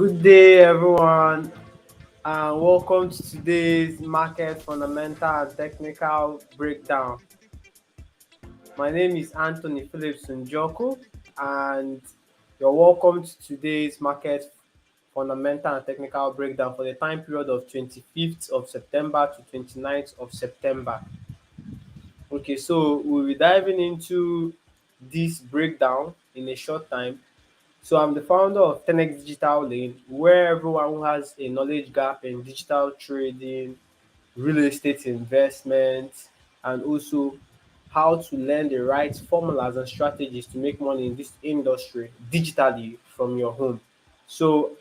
Good day, everyone, and welcome to today's market fundamental and technical breakdown. My name is Anthony Phillips Njoko, and you're welcome to today's market fundamental and technical breakdown for the time period of 25th of September to 29th of September. Okay, so we'll be diving into this breakdown in a short time. So I'm the founder of 10x Digital Lane, where everyone who has a knowledge gap in digital trading, real estate investment, and also how to learn the right formulas and strategies to make money in this industry digitally from your home. So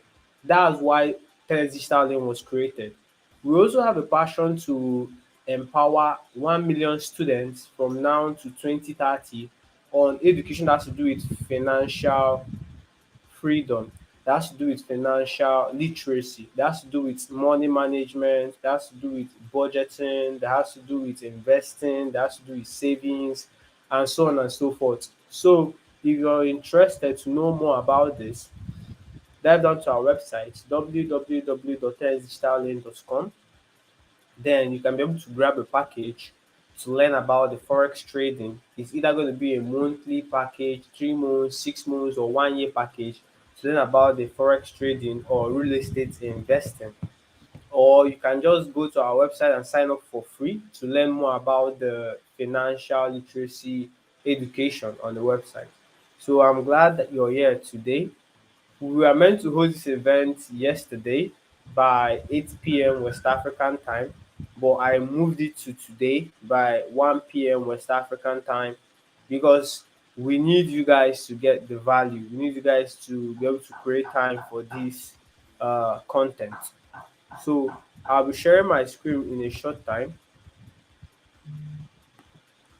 that's why 10x Digital Lane was created. We also have a passion to empower 1 million students from now to 2030 on education that has to do with financial freedom, that has to do with financial literacy, that has to do with money management, that has to do with budgeting, that has to do with investing, that has to do with savings, and so on and so forth. So, if you're interested to know more about this, dive down to our website www.xdigitallane.com. Then you can be able to grab a package to learn about the forex trading. It's either going to be a monthly package, 3 months, 6 months, or 1 year package to learn about the forex trading or real estate investing. Or you can just go to our website and sign up for free to learn more about the financial literacy education on the website. So I'm glad that you're here today. We were meant to hold this event yesterday by 8 p.m. West African time, but I moved it to today by 1 p.m. West African time because we need you guys to get the value. We need you guys to be able to create time for this content. So I'll be sharing my screen in a short time.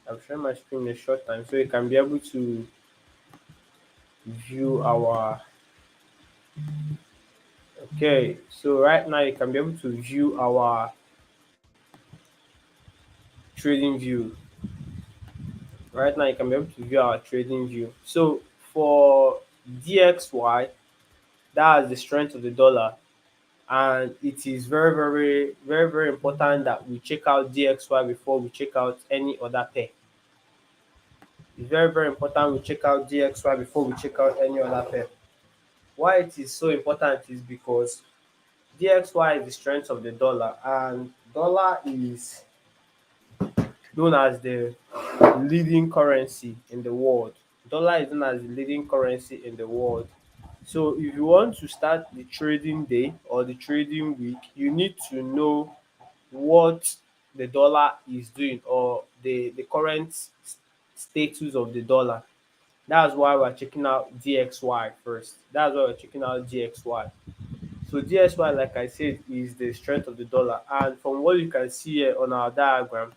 I'll share my screen in a short time so you can be able to view our. Okay, so right now you can be able to view our trading view. Right now you can be able to view our trading view. So for DXY, that is the strength of the dollar, and it is very important that we check out DXY before we check out any other pair. It's very important we check out DXY before we check out any other pair. Why it is so important is because DXY is the strength of the dollar, and dollar is known as the leading currency in the world. Dollar is known as the leading currency in the world. So if you want to start the trading day or the trading week, you need to know what the dollar is doing or the current status of the dollar. That's why we're checking out DXY first. That's why we're checking out DXY. So DXY, like I said, is the strength of the dollar. And from what you can see here on our diagram,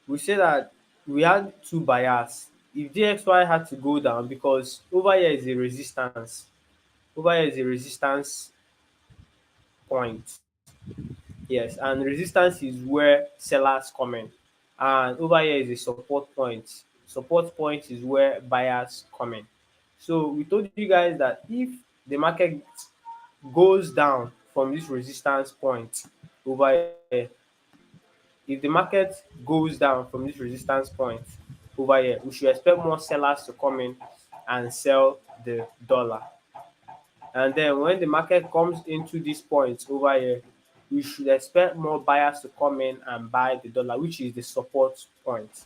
we say that we had two bias. If DXY had to go down, because over here is a resistance, over here is a resistance point. Yes, and resistance is where sellers come in, and over here is a support point. Support point is where buyers come in. So we told you guys that if the market goes down from this resistance point over here, if the market goes down from this resistance point over here, we should expect more sellers to come in and sell the dollar. And then when the market comes into this point over here, we should expect more buyers to come in and buy the dollar, which is the support point.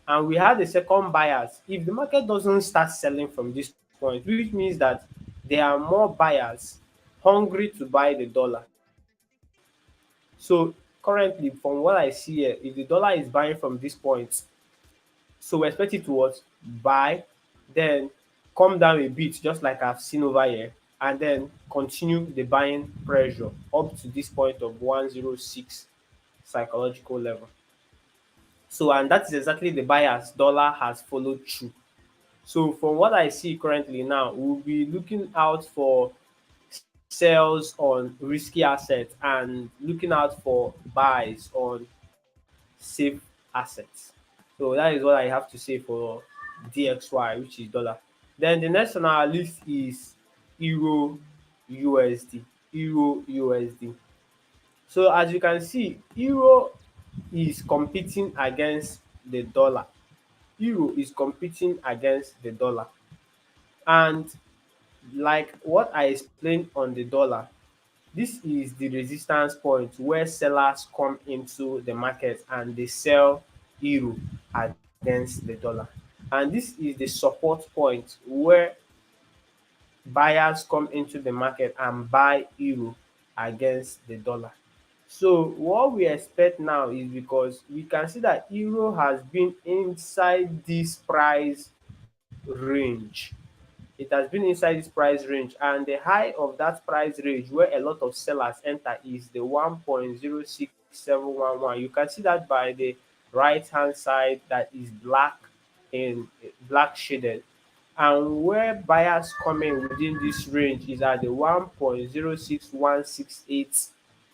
And we had the second bias. If the market doesn't start selling from this point, which means that there are more buyers hungry to buy the dollar. So currently, from what I see here, if the dollar is buying from this point, so we expect it to what? Buy, then come down a bit, just like I've seen over here, and then continue the buying pressure up to this point of 106 psychological level. So, and that is exactly the bias dollar has followed through. So, from what I see currently now, we'll be looking out for sells on risky assets and looking out for buys on safe assets. So that is what I have to say for DXY, which is dollar. Then the next on our list is euro usd, euro usd. So as you can see, euro is competing against the dollar. Euro is competing against the dollar. And like what I explained on the dollar, this is the resistance point where sellers come into the market and they sell euro against the dollar. And this is the support point where buyers come into the market and buy euro against the dollar. So what we expect now is, because we can see that euro has been inside this price range. It has been inside this price range, and the high of that price range where a lot of sellers enter is the 1.06711. You can see that by the right hand side that is black, in black shaded. And where buyers come in within this range is at the 1.06168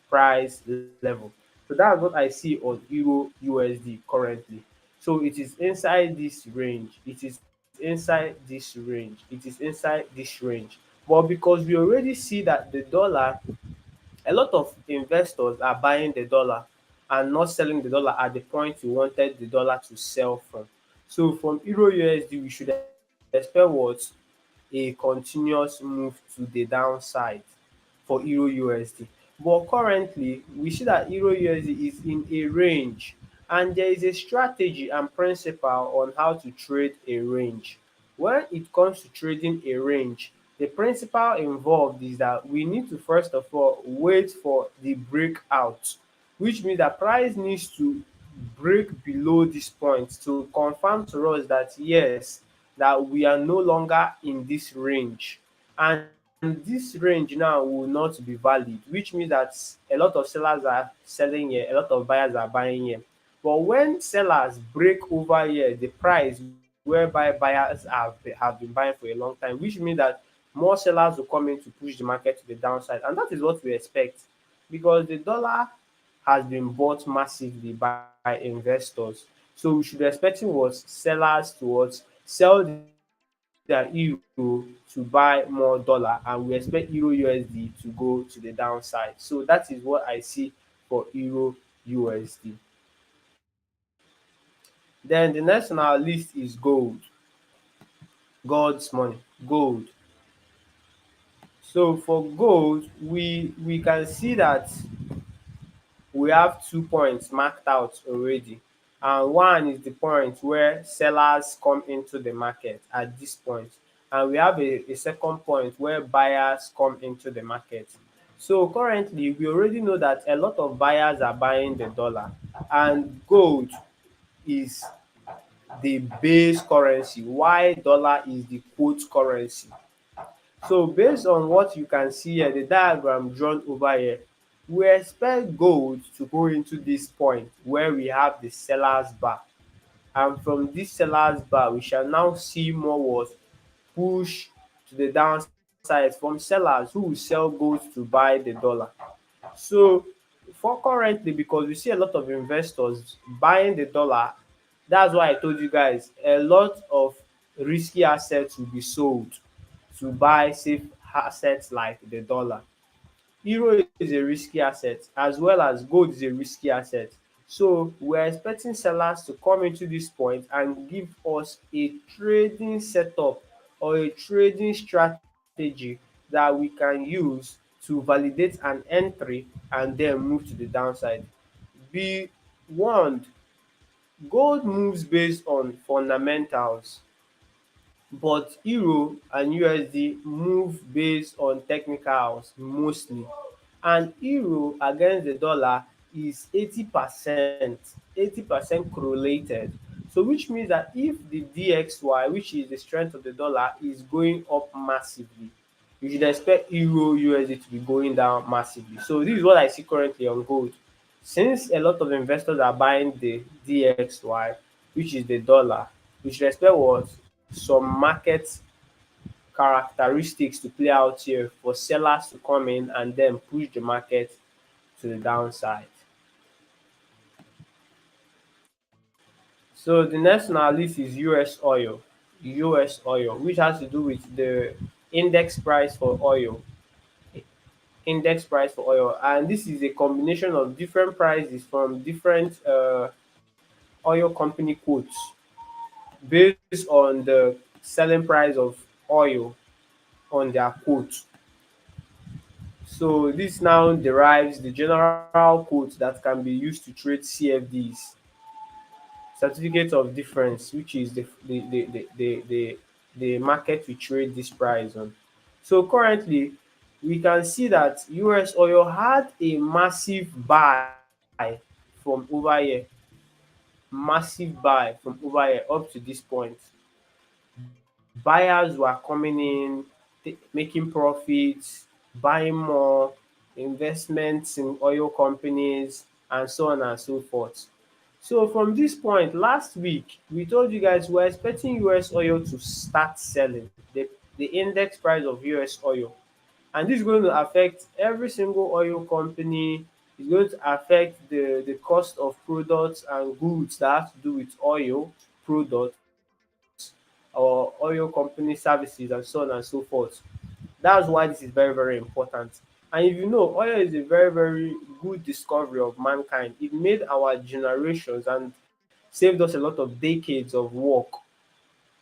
price level. So that's what I see on euro usd currently. So it is inside this range, it is inside this range, it is inside this range. But because we already see that the dollar, a lot of investors are buying the dollar and not selling the dollar at the point you wanted the dollar to sell from. So from euro usd, we should expect what? A continuous move to the downside for euro usd. But currently we see that euro usd is in a range, and there is a strategy and principle on how to trade a range. When it comes to trading a range, the principle involved is that we need to first of all wait for the breakout, which means that price needs to break below this point to confirm to us that yes, that we are no longer in this range. And this range now will not be valid, which means that a lot of sellers are selling here, a lot of buyers are buying here. But when sellers break over here the price whereby buyers have been buying for a long time, which means that more sellers will come in to push the market to the downside. And that is what we expect, because the dollar has been bought massively by investors. So we should be expecting what? Sellers to what? Sell their euro to buy more dollar, and we expect euro usd to go to the downside. So that is what I see for euro usd. Then the next on our list is gold. God's money, gold. So for gold, we can see that we have 2 points marked out already. And one is the point where sellers come into the market at this point. And we have a second point where buyers come into the market. So currently, we already know that a lot of buyers are buying the dollar, and gold is the base currency, while dollar is the quote currency. So based on what you can see here, the diagram drawn over here, we expect gold to go into this point where we have the sellers bar. And from this sellers bar, we shall now see more what? Push to the downside from sellers who will sell gold to buy the dollar. So for currently, because we see a lot of investors buying the dollar, that's why I told you guys a lot of risky assets will be sold to buy safe assets like the dollar. Euro is a risky asset, as well as gold is a risky asset. So we're expecting sellers to come into this point and give us a trading setup or a trading strategy that we can use to validate an entry and then move to the downside. Be warned, gold moves based on fundamentals, but euro and usd move based on technicals mostly. And euro against the dollar is 80% correlated. So which means that if the dxy, which is the strength of the dollar, is going up massively, you should expect euro usd to be going down massively. So this is what I see currently on gold. Since a lot of investors are buying the dxy, which is the dollar, we should expect what? Some market characteristics to play out here for sellers to come in and then push the market to the downside. So the next on our list is US oil, which has to do with the index price for oil. Index price for oil, and this is a combination of different prices from different oil company quotes based on the selling price of oil on their quote. So this now derives the general quote that can be used to trade CFDs, certificate of difference, which is the market we trade this price on. So currently, we can see that US oil had a massive buy from over here, massive buy from over here up to this point. Buyers were coming in, making profits, buying more, investments in oil companies, and so on and so forth. So from this point, last week, we told you guys we're expecting US oil to start selling, the index price of US oil. And this is going to affect every single oil company. It's going to affect the cost of products and goods that have to do with oil products or oil company services and so on and so forth. That's why this is very, very important. And if you know, oil is a very, very good discovery of mankind. It made our generations and saved us a lot of decades of work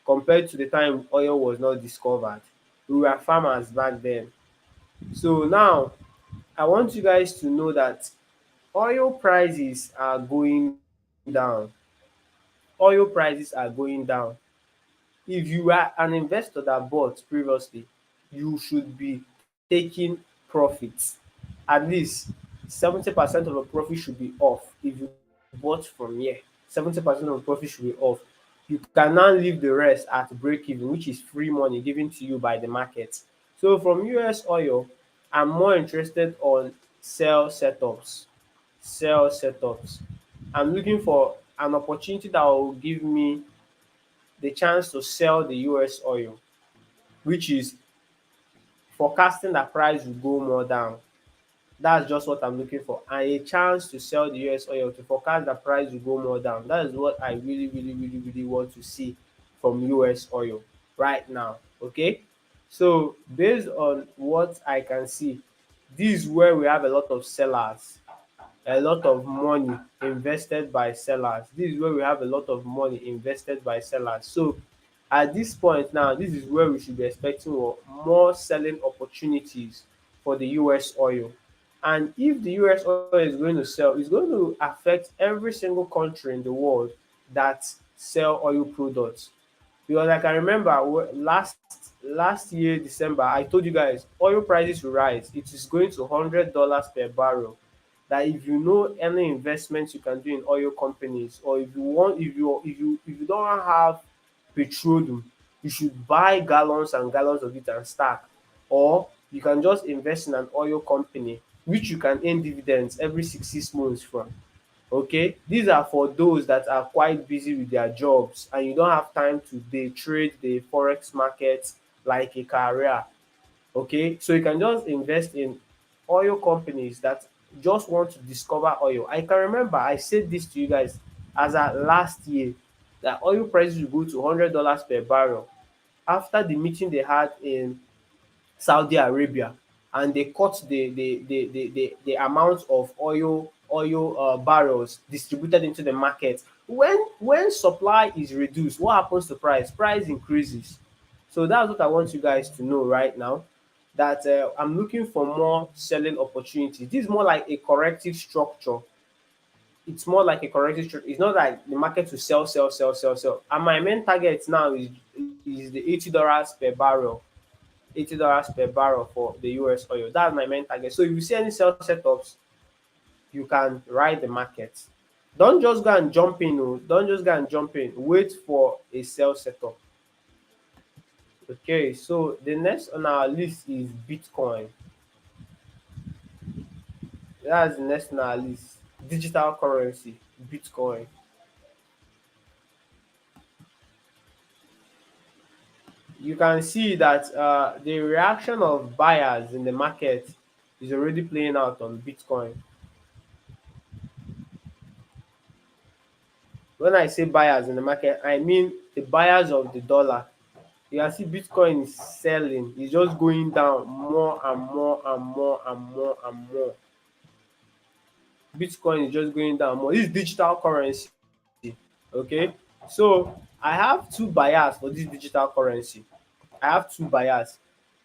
compared to the time oil was not discovered. We were farmers back then. So now I want you guys to know that oil prices are going down. Oil prices are going down. If you are an investor that bought previously, you should be taking profits. At least 70% of the profit should be off. If you bought from here, 70% of the profit should be off. You can now leave the rest at break even, which is free money given to you by the market. So from US oil, I'm more interested on sell setups. Sell setups. I'm looking for an opportunity that will give me the chance to sell the US oil, which is forecasting that price will go more down. That's just what I'm looking for. And a chance to sell the US oil to forecast the price will go more down. That is what I really, really, really, really want to see from US oil right now. Okay. So based on what I can see, this is where we have a lot of sellers, a lot of money invested by sellers. This is where we have a lot of money invested by sellers. So at this point now, this is where we should be expecting more selling opportunities for the US oil. And if the US oil is going to sell, it's going to affect every single country in the world that sell oil products. Because I can remember last year December, I told you guys oil prices will rise. It is going to $100 per barrel. That if you know any investments you can do in oil companies, or if you want, if you don't have petroleum, you should buy gallons and gallons of it and stack. Or you can just invest in an oil company which you can earn dividends every 6 months from. Okay, these are for those that are quite busy with their jobs and you don't have time to dey trade the forex market like a career. Okay, so you can just invest in oil companies that just want to discover oil. I can remember I said this to you guys as at last year, that oil prices will go to $100 per barrel after the meeting they had in Saudi Arabia, and they cut the amount of oil barrels distributed into the market. When supply is reduced, what happens to price? Price increases. So that's what I want you guys to know right now, that I'm looking for more selling opportunities. This is more like a corrective structure. It's more like a corrective structure. It's not like the market will sell, sell, sell, sell, sell. And my main target now is the $80 per barrel. $80 per barrel for the US oil. That's my main target. So if you see any sell setups, you can ride the market. Don't just go and jump in. Oh. Don't just go and jump in. Wait for a sell setup. Okay, so the next on our list is Bitcoin. That's the next on our list. Digital currency, Bitcoin. You can see that the reaction of buyers in the market is already playing out on Bitcoin. When I say buyers in the market, I mean the buyers of the dollar. You can see Bitcoin is selling, it's just going down more and more and more and more and more. Bitcoin is just going down more. This is digital currency. Okay, so I have two buyers for this digital currency. I have two buyers.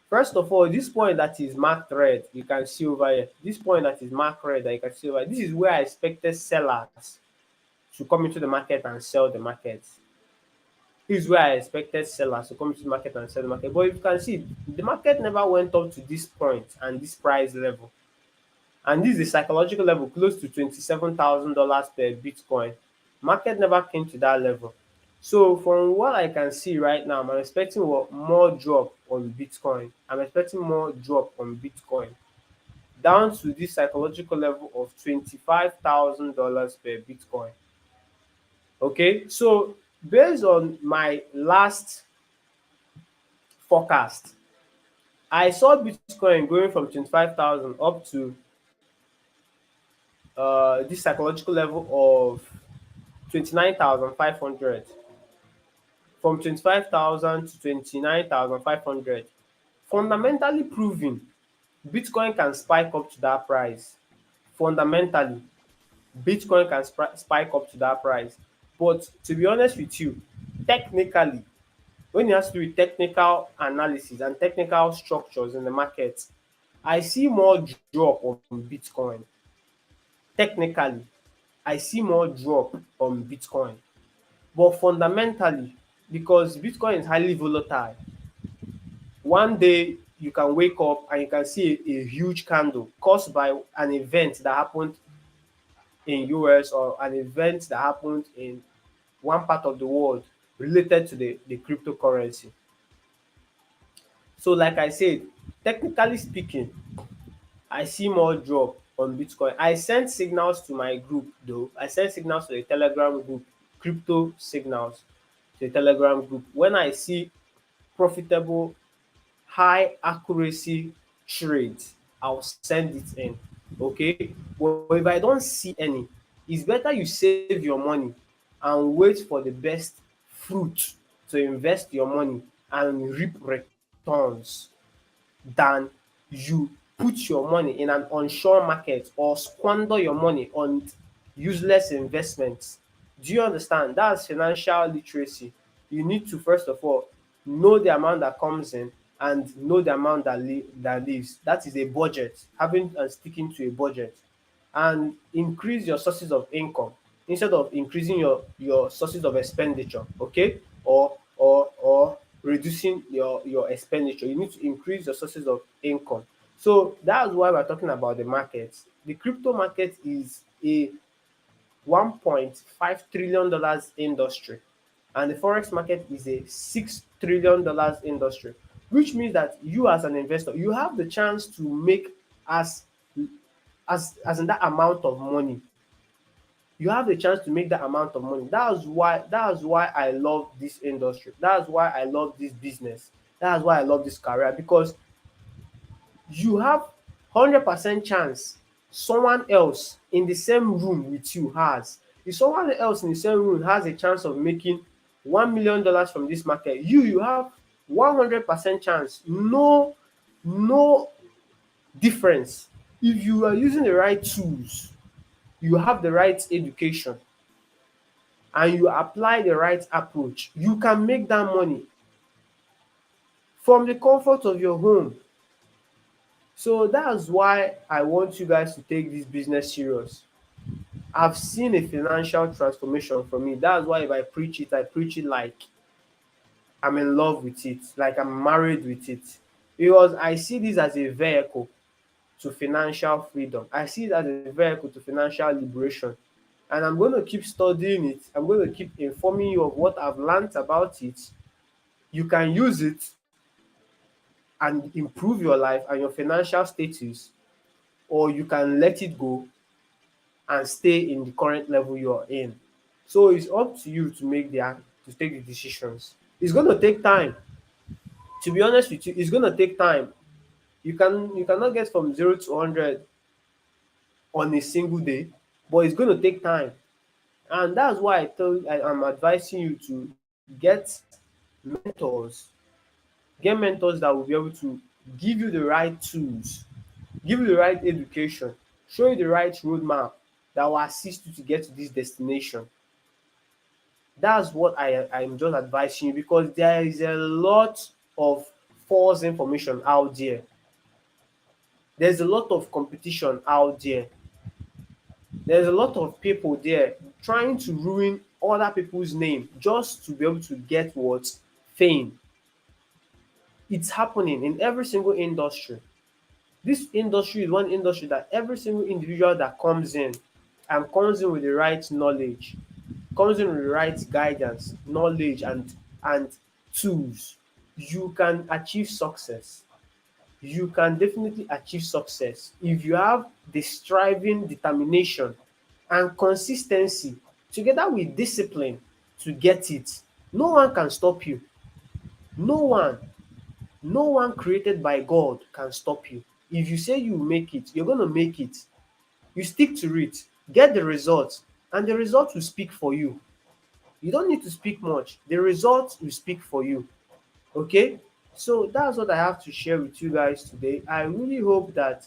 First of all, this point that is marked red, you can see over here. This point that is marked red that you can see over here, this is where I expected sellers to come into the market and sell the market. This is where I expected sellers to come into the market and sell the market. But you can see, the market never went up to this point and this price level. And this is the psychological level close to $27,000 per Bitcoin. Market never came to that level. So from what I can see right now, I'm expecting more drop on Bitcoin. I'm expecting more drop on Bitcoin down to this psychological level of $25,000 per Bitcoin. Okay, so based on my last forecast, I saw Bitcoin going from 25,000 up to this psychological level of 29,500, from 25,000 to 29,500, fundamentally proving Bitcoin can spike up to that price. Fundamentally, Bitcoin can spike up to that price. But to be honest with you, technically, when it has to do with technical analysis and technical structures in the market, I see more drop on Bitcoin. Technically, I see more drop on Bitcoin. But fundamentally, because Bitcoin is highly volatile, one day you can wake up and you can see a huge candle caused by an event that happened in US or an event that happened in one part of the world related to the cryptocurrency. So like I said, technically speaking, I see more drop on Bitcoin. I sent signals to my group though. I sent signals to the Telegram group, crypto signals to the Telegram group. When I see profitable, high accuracy trades, I'll send it in. Okay. But if I don't see any, it's better you save your money and wait for the best fruit to invest your money and reap returns than you put your money in an unsure market or squander your money on useless investments. Do you understand? That's financial literacy. You need to first of all know the amount that comes in and know the amount that leaves. That is a budget, having and sticking to a budget, and increase your sources of income instead of increasing your sources of expenditure. Okay, or reducing your expenditure. You need to increase your sources of income. So that's why we're talking about the market. The crypto market is a $1.5 trillion industry, and the forex market is a $6 trillion industry, which means that you as an investor, you have the chance to make as as in that amount of money. You have the chance to make that amount of money. That's why I love this industry. That's why I love this business. That's why I love this career, because you have 100% chance someone else in the same room with you has. If someone else in the same room has a chance of making $1 million from this market, you have 100% chance. No difference. If you are using the right tools, you have the right education, and you apply the right approach, you can make that money from the comfort of your home. So that's why I want you guys to take this business serious. I've seen a financial transformation from it. That's why if I preach it, I preach it like I'm in love with it, like I'm married with it. Because I see this as a vehicle to financial freedom. I see it as a vehicle to financial liberation. And I'm going to keep studying it. I'm going to keep informing you of what I've learned about it. You can use it and improve your life and your financial status, or you can let it go and stay in the current level you're in. So it's up to you to take the decisions. It's going to take time. To be honest with you, it's going to take time. You cannot get from 0 to 100 on a single day, but it's going to take time. And that's why I'm advising you to get mentors Get mentors that will be able to give you the right tools, give you the right education, show you the right roadmap that will assist you to get to this destination. That's what I'm just advising you, because there is a lot of false information out there. There's a lot of competition out there. There's a lot of people there trying to ruin other people's name just to be able to get what? Fame. It's happening in every single industry. This industry is one industry that every single individual that comes in, and comes in with the right knowledge, comes in with the right guidance, knowledge, and tools, you can achieve success. You can definitely achieve success if you have the striving, determination, and consistency together with discipline to get it. No one can stop you. No one. No one created by God can stop you. If you say you make it, you're going to make it. You stick to it, get the results, and the results will speak for you. You don't need to speak much. The results will speak for you. Okay? So that's what I have to share with you guys today. I really hope that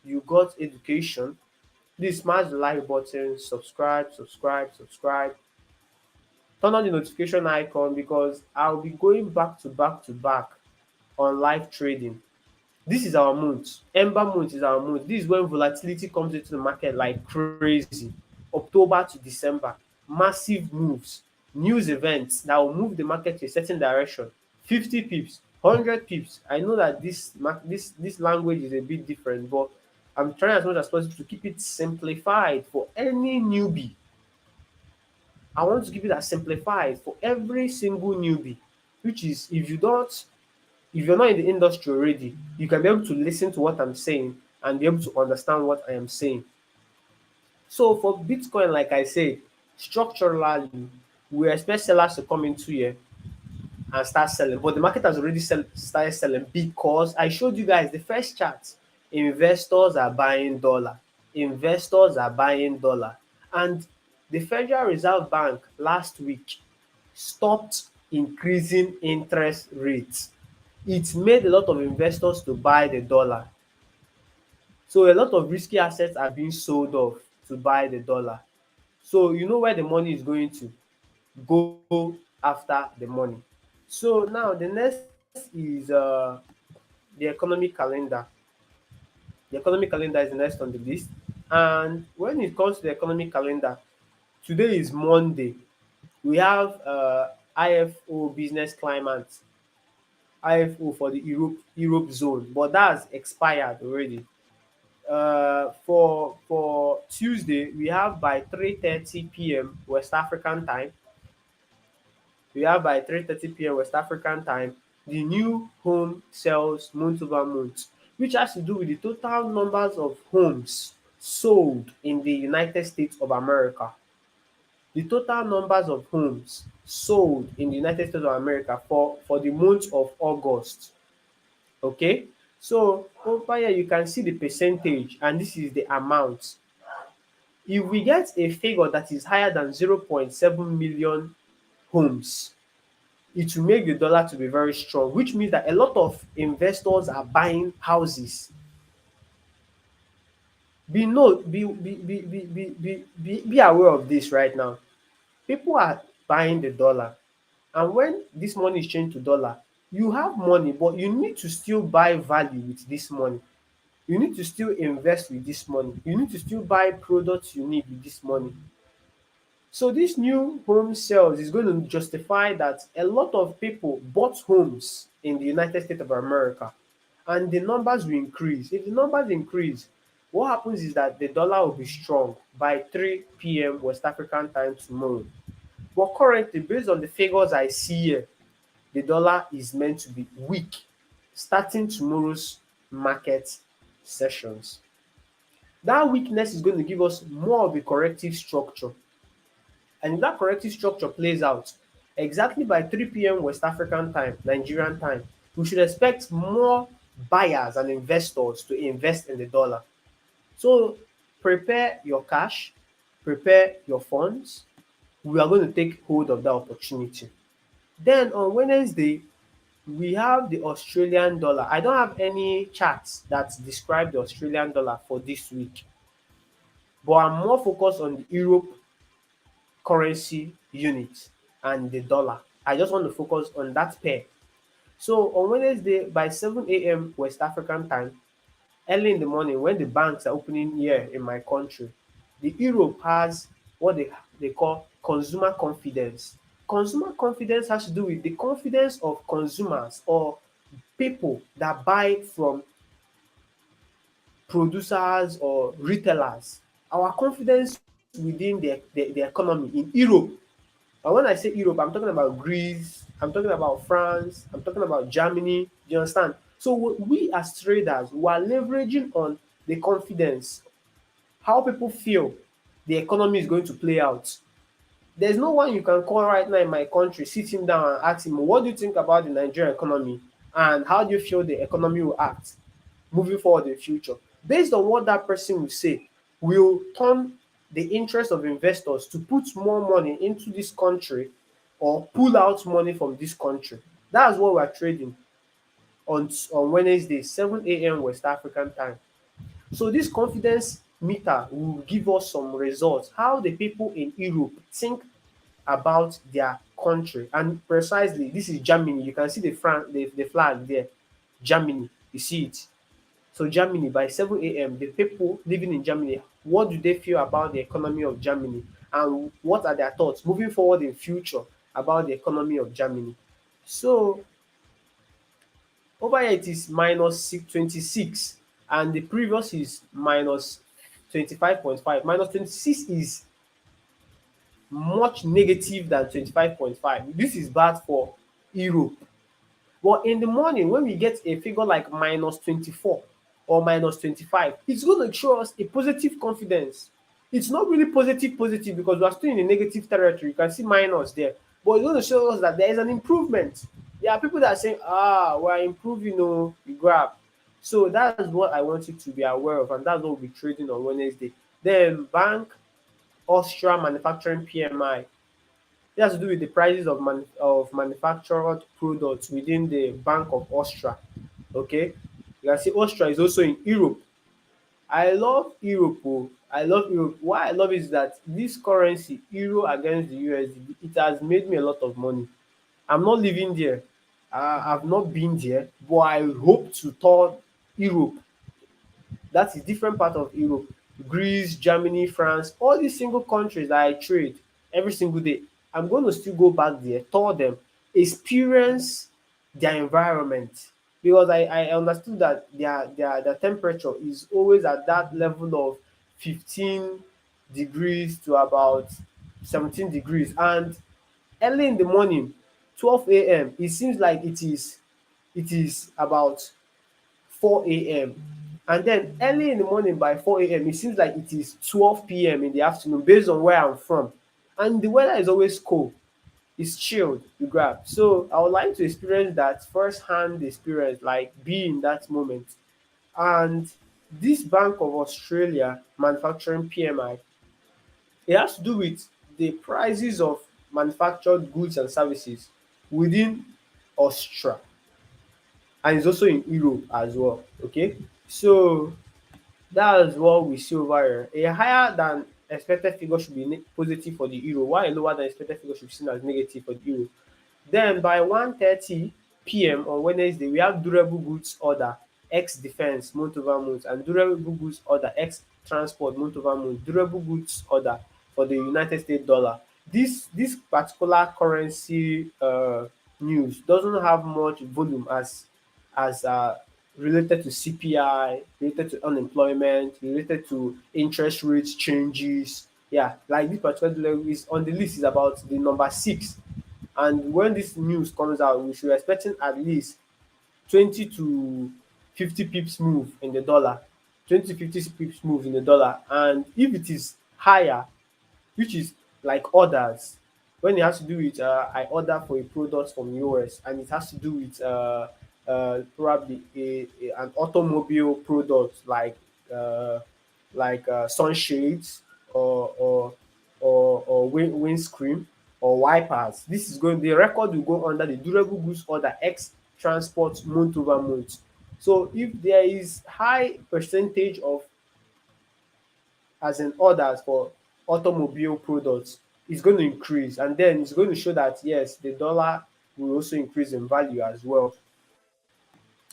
you got education. Please smash the like button, subscribe, subscribe, subscribe. Turn on the notification icon, because I'll be going back to back to back on live trading. This is our month. Ember month is our month. This is when volatility comes into the market like crazy. October to December, massive moves, news events that will move the market to a certain direction. 50 pips, 100 pips. I know that this language is a bit different, but I'm trying as much as possible to keep it simplified for any newbie. I want to keep it as simplified for every single newbie, which is, if you're not in the industry already, you can be able to listen to what I'm saying and be able to understand what I am saying. So for Bitcoin, like I say, structurally, we expect sellers to come into here and start selling, but the market has already started selling, because I showed you guys the first chart. Investors are buying dollar. Investors are buying dollar. And the Federal Reserve Bank last week stopped increasing interest rates. It made a lot of investors to buy the dollar. So a lot of risky assets are being sold off to buy the dollar. So you know where the money is going to go after the money. So now the next is the economic calendar. The economic calendar is the next on the list. And when it comes to the economic calendar, today is Monday. We have IFO business climate, IFO for the Europe zone, but that's expired already. For Tuesday, we have by 3:30 p.m. West African time. We have by 3:30 p.m. West African time the new home sales month over month, which has to do with the total numbers of homes sold in the United States of America. The total numbers of homes sold in the United States of America for the month of August. Okay, so over here you can see the percentage, and this is the amount. If we get a figure that is higher than 0.7 million homes, it will make the dollar to be very strong, which means that a lot of investors are buying houses. Be no be aware of this right now. People are buying the dollar, and when this money is changed to dollar, you have money, but you need to still buy value with this money. You need to still invest with this money. You need to still buy products you need with this money. So this new home sales is going to justify that a lot of people bought homes in the United States of America, and the numbers will increase. If the numbers increase, what happens is that the dollar will be strong by 3 p.m. West African time tomorrow. But currently, based on the figures I see here, the dollar is meant to be weak starting tomorrow's market sessions. That weakness is going to give us more of a corrective structure. And if that corrective structure plays out exactly by 3 p.m. West African time, Nigerian time, we should expect more buyers and investors to invest in the dollar. So prepare your cash, prepare your funds. We are going to take hold of that opportunity. Then on Wednesday, we have the Australian dollar. I don't have any charts that describe the Australian dollar for this week, but I'm more focused on the Europe currency unit and the dollar. I just want to focus on that pair. So on Wednesday by 7 a.m. West African time, early in the morning when the banks are opening here in my country, the Europe has what they call consumer confidence. Consumer confidence has to do with the confidence of consumers or people that buy from producers or retailers. Our confidence within the economy in Europe. And when I say Europe, I'm talking about Greece, I'm talking about France, I'm talking about Germany. Do you understand? So we as traders, we are leveraging on the confidence, how people feel the economy is going to play out. There's no one you can call right now in my country, sit him down and ask him, what do you think about the Nigerian economy? And how do you feel the economy will act moving forward in the future? Based on what that person will say, will turn the interest of investors to put more money into this country or pull out money from this country. That's what we're trading on Wednesday, 7 a.m. West African time. So this confidence meter will give us some results, how the people in Europe think about their country. And precisely, this is Germany. You can see the flag there, Germany. You see it. So Germany by 7 a.m., the people living in Germany, what do they feel about the economy of Germany? And what are their thoughts moving forward in future about the economy of Germany? So over here it is minus 26 and the previous is minus 25.5. Minus 26 is much negative than 25.5. This is bad for Europe. But in the morning, when we get a figure like minus 24 or minus 25, it's going to show us a positive confidence. It's not really positive because we are still in a negative territory. You can see minus there. But it's going to show us that there is an improvement. There are people that are saying, we're improving, you grab. So that's what I want you to be aware of, and that's what we'll be trading on Wednesday. Then Bank Austria Manufacturing PMI. It has to do with the prices of manufactured products within the Bank of Austria. Okay, you can see Austria is also in Europe. I love Europe. Oh. I love Europe. Why I love it is that this currency, Euro against the USD, it has made me a lot of money. I'm not living there. I've not been there, but I hope to tour Europe. That is different part of Europe. Greece, Germany, France, all these single countries that I trade every single day. I'm going to still go back there, tour them, experience their environment. Because I understood that their temperature is always at that level of 15 degrees to about 17 degrees. And early in the morning, 12 a.m., it seems like it is about 4 a.m. And then early in the morning by 4 a.m., it seems like it is 12 p.m. in the afternoon based on where I'm from. And the weather is always cold. It's chilled, you grab. So I would like to experience that first-hand experience, like be in that moment. And this Bank of Australia manufacturing PMI, it has to do with the prices of manufactured goods and services within Austria, and it's also in Europe as well. Okay, so that's what we see over here. A higher than expected figure should be positive for the euro, while a lower than expected figure should be seen as negative for the euro. Then by 1:30 p.m. on Wednesday, we have durable goods order X defense month over month and durable goods order X transport month over month. Durable goods order for the United States dollar. This particular currency news doesn't have much volume as related to CPI, related to unemployment, related to interest rates changes. Yeah, like this particular is on the list is about the number 6. And when this news comes out, we should be expecting at least 20 to 50 pips move in the dollar. 20 to 50 pips move in the dollar. And if it is higher, which is like orders, when it has to do with I order for a product from US and it has to do with probably an automobile product uh, sunshades or windscreen or wipers. This is going the record will go under the durable goods order X transport month over month. So if there is high percentage of as in orders for automobile products, it's going to increase, and then it's going to show that yes, the dollar will also increase in value as well.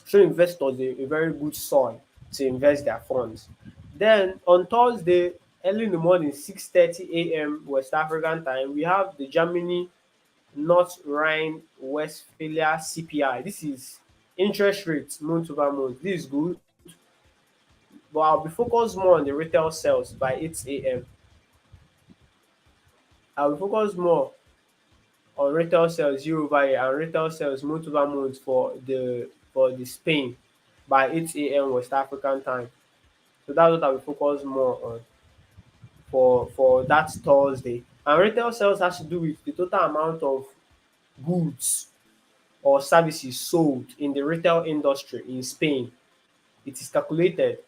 Show investors a very good soil to invest their funds. Then on Thursday, early in the morning, 6:30 a.m. West African time, we have the Germany North Rhine-Westphalia CPI. This is interest rates month over month. This is good, but I'll be focused more on the retail sales by 8 a.m. I'll be focused more on retail sales year over year and retail sales month over month for the Spain by 8 a.m. West African time. So that's what I will focus more on for that Thursday. And retail sales has to do with the total amount of goods or services sold in the retail industry in Spain. It is calculated.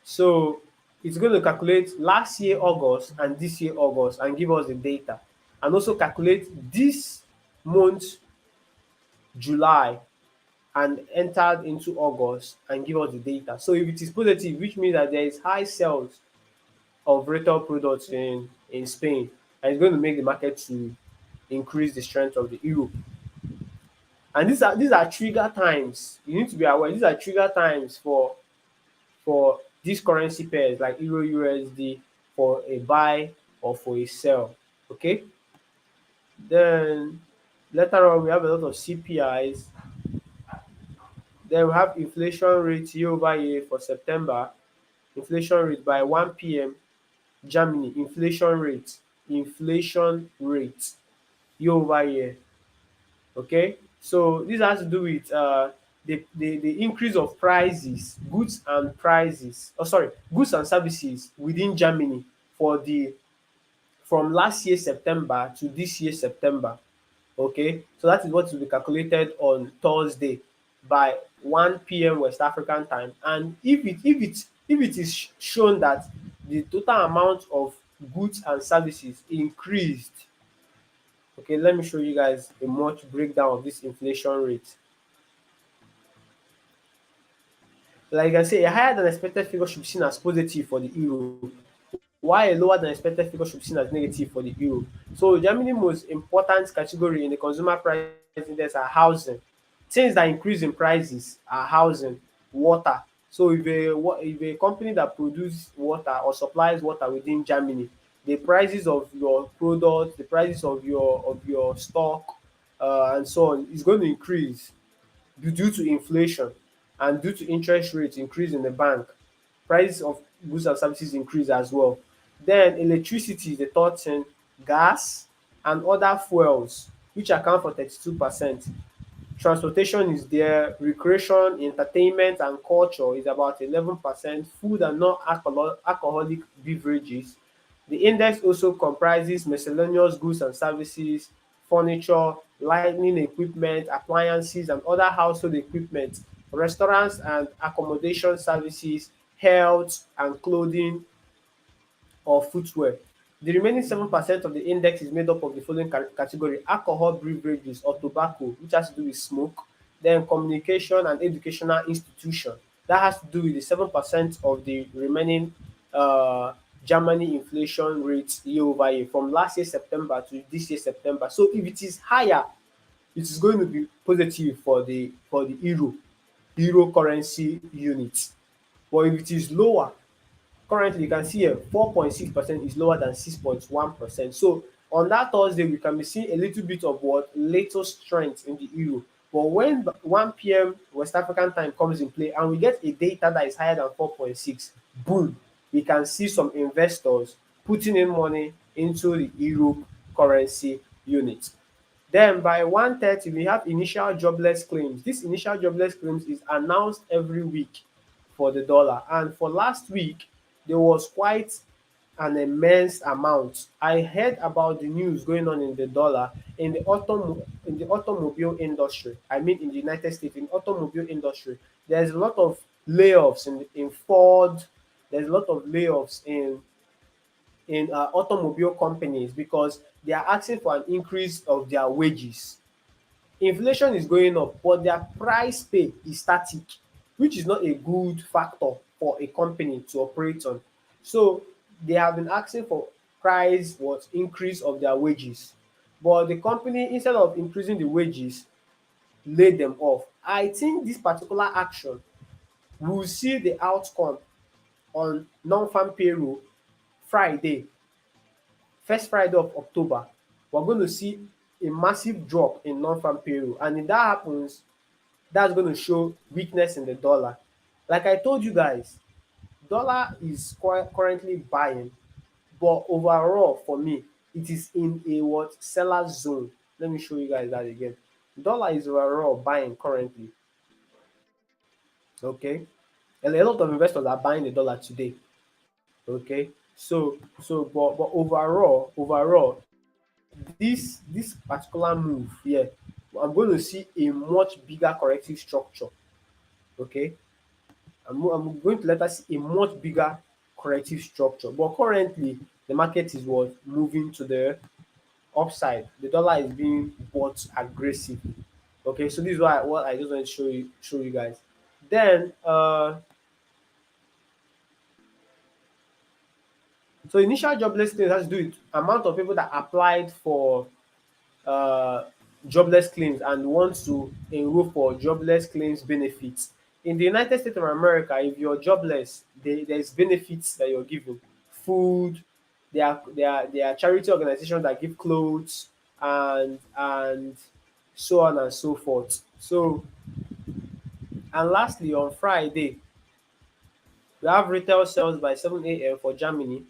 So it's going to calculate last year August and this year August and give us the data. And also calculate this month July and entered into August and give us the data. So if it is positive, which means that there is high sales of retail products in Spain, and it's going to make the market to increase the strength of the euro. And these are trigger times. You need to be aware. These are trigger times for these currency pairs like euro USD for a buy or for a sell. Okay. Then later on we have a lot of CPIs. Then we have inflation rate year over year for September. Inflation rate by 1 p.m. Germany inflation rate year over year. Okay, so this has to do with the increase of prices, goods and prices. Oh, sorry, goods and services within Germany for the from last year September to this year September. Okay, so that is what will be calculated on Thursday by 1 p.m. West African time. And if it is shown that the total amount of goods and services increased, okay, let me show you guys a much breakdown of this inflation rate. Like I say, a higher than expected figure should be seen as positive for the euro, while a lower than expected figure should be seen as negative for the euro. So Germany's most important category in the consumer price index are housing. Things that increase in prices are housing, water. So if a company that produces water or supplies water within Germany, the prices of your product, the prices of your stock, and so on is going to increase due to inflation and due to interest rates increase in the bank. Prices of goods and services increase as well. Then electricity is the third thing, gas and other fuels, which account for 32%. Transportation is there, recreation, entertainment and culture is about 11%, food and non-alcoholic beverages. The index also comprises miscellaneous goods and services, furniture, lighting equipment, appliances and other household equipment, restaurants and accommodation services, health and clothing or footwear. The remaining 7% of the index is made up of the following category: alcohol beverages or tobacco, which has to do with smoke, then communication and educational institution. That has to do with the 7% of the remaining Germany inflation rate year over year from last year September to this year September. So if it is higher, it is going to be positive for the euro currency unit. But if it is lower, currently you can see here 4.6% is lower than 6.1%. So on that Thursday, we can be seeing a little bit of what little strength in the euro. But when 1 p.m. West African time comes in play and we get a data that is higher than 4.6, boom, we can see some investors putting in money into the euro currency unit. Then by 1:30, we have initial jobless claims. This initial jobless claims is announced every week for the dollar. And for last week, there was quite an immense amount. I heard about the news going on in the dollar in the automobile industry. I mean, in the United States, in automobile industry, there's a lot of layoffs in Ford. There's a lot of layoffs in automobile companies because they are asking for an increase of their wages. Inflation is going up, but their price pay is static, which is not a good factor for a company to operate on. So they have been asking for price what increase of their wages, but the company, instead of increasing the wages, laid them off. I think this particular action, we will see the outcome on non-farm payroll Friday, first Friday of October. We're going to see a massive drop in non-farm payroll, and if that happens, that's going to show weakness in the dollar. Like I told you guys, dollar is currently buying, but overall for me, it is in a what seller zone. Let me show you guys that again. Dollar is overall buying currently. Okay, and a lot of investors are buying the dollar today. Okay, but overall, this particular move here, I'm going to see a much bigger corrective structure. Okay, I'm going to let us see a much bigger corrective structure. But currently, the market is what moving to the upside. The dollar is being bought aggressively. Okay, so this is what I just want to show you guys. Then so initial jobless claims has to do with amount of people that applied for uh, jobless claims and want to enroll for jobless claims benefits. In the United States of America, if you're jobless, there's benefits that you're given. Food, there are charity organizations that give clothes and so on and so forth. So, and lastly, on Friday, we have retail sales by 7 a.m. for Germany,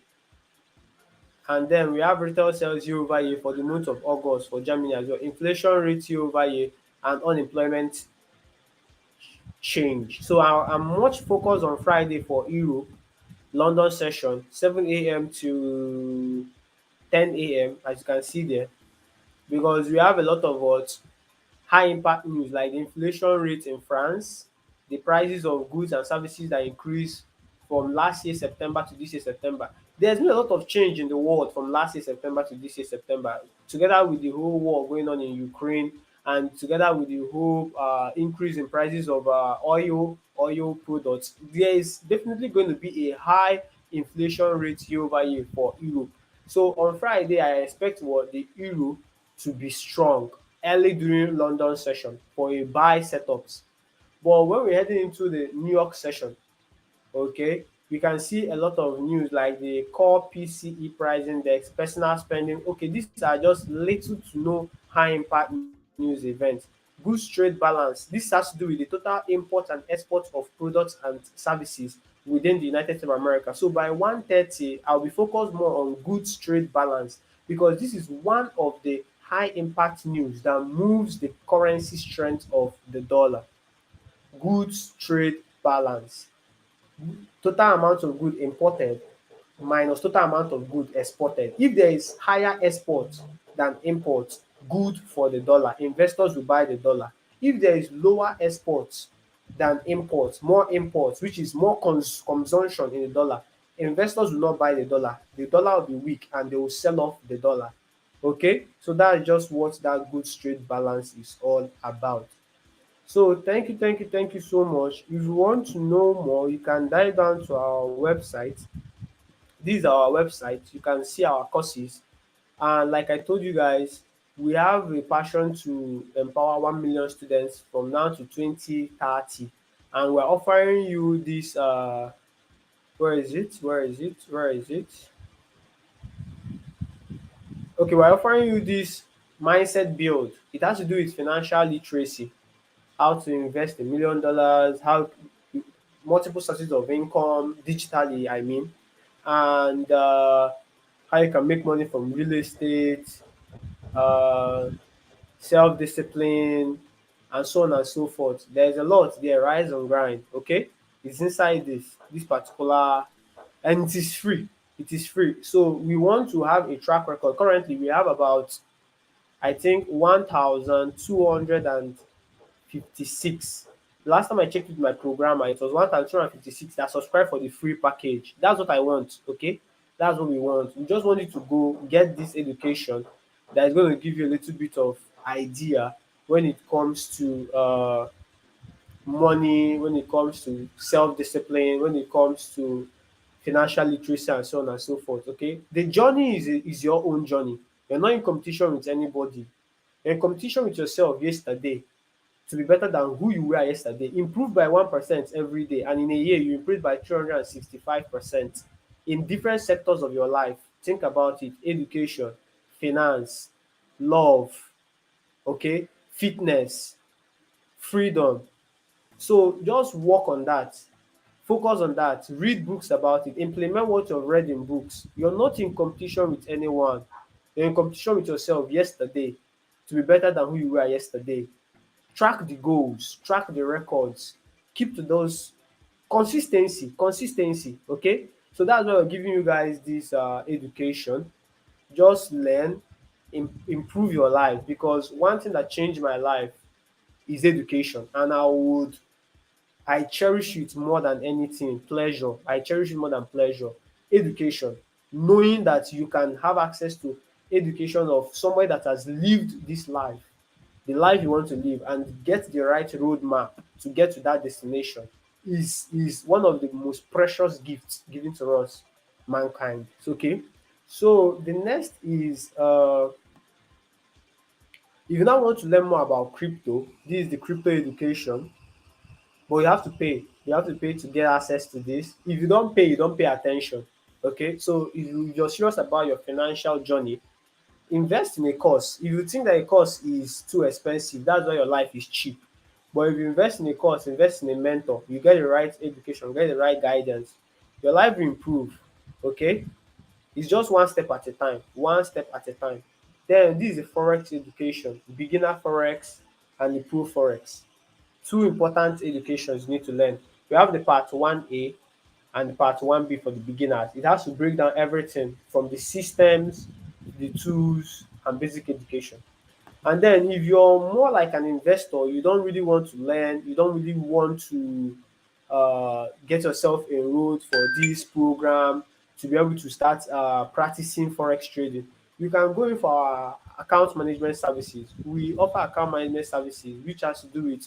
and then we have retail sales year over year for the month of August for Germany as well. Inflation rate year over year and unemployment change. So I'm much focused on Friday for Europe, London session, 7 a.m. to 10 a.m. as you can see there, because we have a lot of what high impact news like the inflation rate in France, the prices of goods and services that increased from last year September to this year September. There's been a lot of change in the world from last year September to this year September, together with the whole war going on in Ukraine and together with the whole increase in prices of oil products. There is definitely going to be a high inflation rate year over year for Europe. So on Friday, I expect what the euro to be strong early during London session for a buy setups. But when we're heading into the New York session, okay, we can see a lot of news like the core PCE price index, personal spending. Okay, these are just little to no high impact news events. Goods trade balance. This has to do with the total import and export of products and services within the United States of America. So by 1:30, I'll be focused more on goods trade balance because this is one of the high impact news that moves the currency strength of the dollar. Goods trade balance. Total amount of good imported minus total amount of good exported. If there is higher export than import, good for the dollar, investors will buy the dollar. If there is lower exports than imports, more imports, which is more consumption in the dollar, investors will not buy the dollar. The dollar will be weak and they will sell off the dollar. Okay, so that's just what that good trade balance is all about. So thank you so much. If you want to know more, you can dive down to our website. This is our website. You can see our courses. And like I told you guys, we have a passion to empower 1 million students from now to 2030. And we're offering you this where is it? Where is it? Where is it? Okay, we're offering you this mindset build. It has to do with financial literacy, how to invest $1 million, how multiple sources of income digitally, I mean, and how you can make money from real estate, uh, self discipline, and so on and so forth. There's a lot there, rise and grind. Okay, it's inside this particular, and it is free. It is free. So we want to have a track record. Currently, we have about I think 1,256. Last time I checked with my programmer, it was 1,256 that subscribed for the free package. That's what I want, okay? That's what we want. We just want you to go get this education that is going to give you a little bit of idea when it comes to money, when it comes to self-discipline, when it comes to financial literacy, and so on and so forth. Okay, the journey is your own journey. You're not in competition with anybody. You're in competition with yourself yesterday to be better than who you were yesterday. Improve by 1% every day, and in a year you improve by 365% in different sectors of your life. Think about it: education, finance, love, okay, fitness, freedom. So just work on that. Focus on that. Read books about it. Implement what you've read in books. You're not in competition with anyone. You're in competition with yourself yesterday to be better than who you were yesterday. Track the goals, track the records, keep to those. Consistency, okay? So that's why I'm giving you guys this education. Just learn, improve your life, because one thing that changed my life is education, and I cherish it more than anything. Pleasure. I cherish it more than pleasure. Education. Knowing that you can have access to education of somebody that has lived this life, the life you want to live, and get the right roadmap to get to that destination is one of the most precious gifts given to us, mankind. Okay. So the next is if you now want to learn more about crypto, this is the crypto education. But you have to pay. You have to pay to get access to this. If you don't pay, you don't pay attention. Okay, so if you're serious about your financial journey, invest in a course. If you think that a course is too expensive, that's why your life is cheap. But if you invest in a course, invest in a mentor, you get the right education, get the right guidance, your life will improve. Okay, it's just one step at a time. One step at a time. Then this is the forex education, beginner forex and the pro forex. Two important educations you need to learn. We have the part 1A and the part 1B for the beginners. It has to break down everything from the systems, the tools, and basic education. And then if you're more like an investor, you don't really want to learn, you don't really want to get yourself enrolled for this program to be able to start practicing forex trading, you can go in for our account management services. We offer account management services which has to do with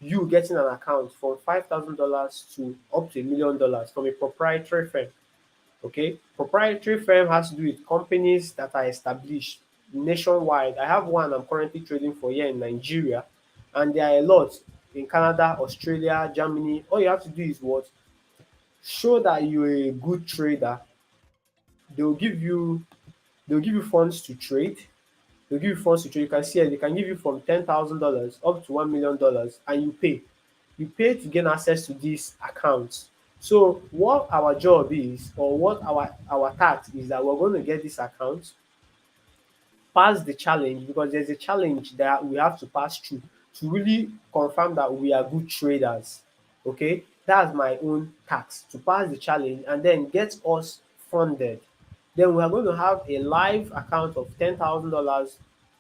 you getting an account from $5,000 to up to $1 million from a proprietary firm. Okay, proprietary firm has to do with companies that are established nationwide. I have one I'm currently trading for here in Nigeria, and there are a lot in Canada, Australia, Germany. All you have to do is what? Show that you're a good trader. They'll give you they'll give you funds to trade. They'll give you funds to trade. You can see it, they can give you from $10,000 up to $1 million, and you pay. You pay to gain access to these accounts. So what our job is, or what our task is, that we're going to get this account, pass the challenge, because there's a challenge that we have to pass through to really confirm that we are good traders. Okay, that's my own task, to pass the challenge and then get us funded. Then we are going to have a live account of $10,000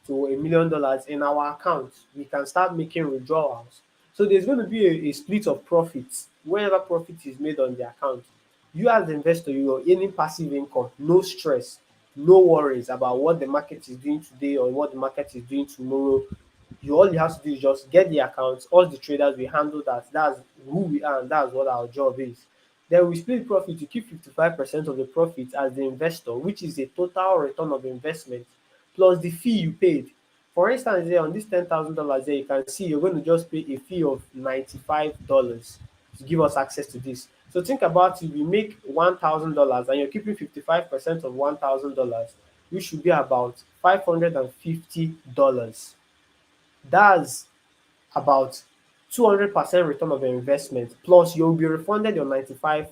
to $1 million in our account. We can start making withdrawals. So there's going to be a split of profits. Whenever profit is made on the account, you as the investor, you are earning passive income, no stress, no worries about what the market is doing today or what the market is doing tomorrow. All you have to do is just get the accounts. All the traders, we handle that. That's who we are, and that's what our job is. Then we split profit. You keep 55% of the profit as the investor, which is a total return of investment plus the fee you paid. For instance, there on this $10,000 there, you can see you're going to just pay a fee of $95 to give us access to this. So think about it, we make $1,000 and you're keeping 55% of $1,000, which should be about $550. That's about 200% return of your investment, plus you'll be refunded your $95.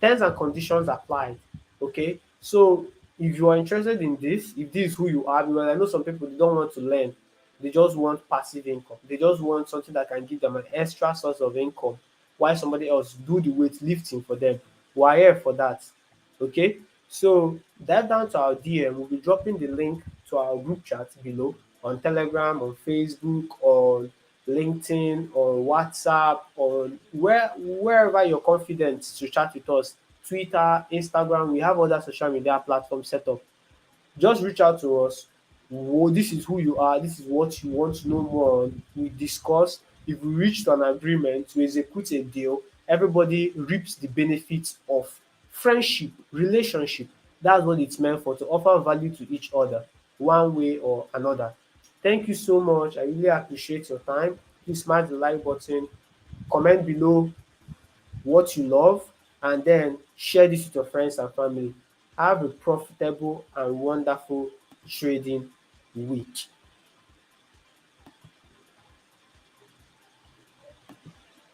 Terms and conditions applied. Okay, so if you are interested in this, if this is who you are, because I know some people, they don't want to learn, they just want passive income, they just want something that can give them an extra source of income while somebody else do the weightlifting for them. We're here for that. Okay, so dive down to our DM. We'll be dropping the link to our group chat below, on Telegram, on Facebook, on LinkedIn, on WhatsApp, on wherever you're confident to chat with us. Twitter, Instagram, we have other social media platforms set up. Just reach out to us. this is who you are, this is what you want to know more on. We discuss. If we reach to an agreement to execute a deal, everybody reaps the benefits of friendship, relationship. That's what it's meant for, to offer value to each other one way or another. Thank you so much. I really appreciate your time. Please smash the like button, comment below what you love, and then share this with your friends and family. Have a profitable and wonderful trading week.